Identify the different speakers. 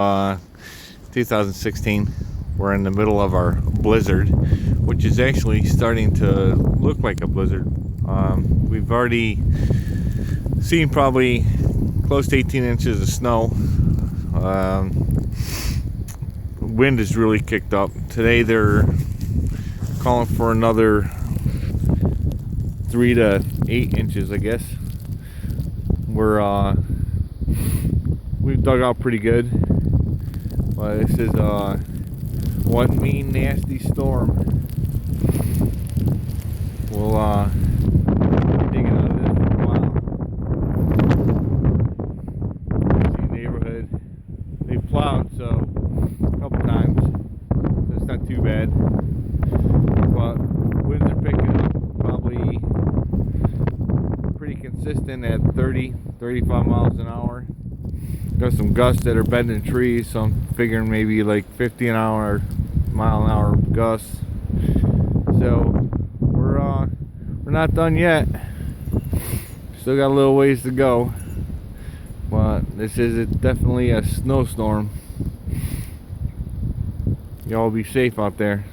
Speaker 1: Uh, 2016. We're in the middle of our blizzard, which is actually starting to look like a blizzard. We've already seen probably close to 18 inches of snow. Wind has really kicked up. Today they're calling for another 3 to 8 inches, I guess. We've dug out pretty good. This is one mean nasty storm. We'll be digging out of this for a while. See neighborhood. They plowed a couple times. So it's not too bad. But winds are picking up, probably pretty consistent at 30, 35 miles an hour. Got some gusts that are bending trees, so I'm figuring maybe like 50 mile an hour gusts. So we're not done yet. Still got a little ways to go, but this is definitely a snowstorm. Y'all be safe out there.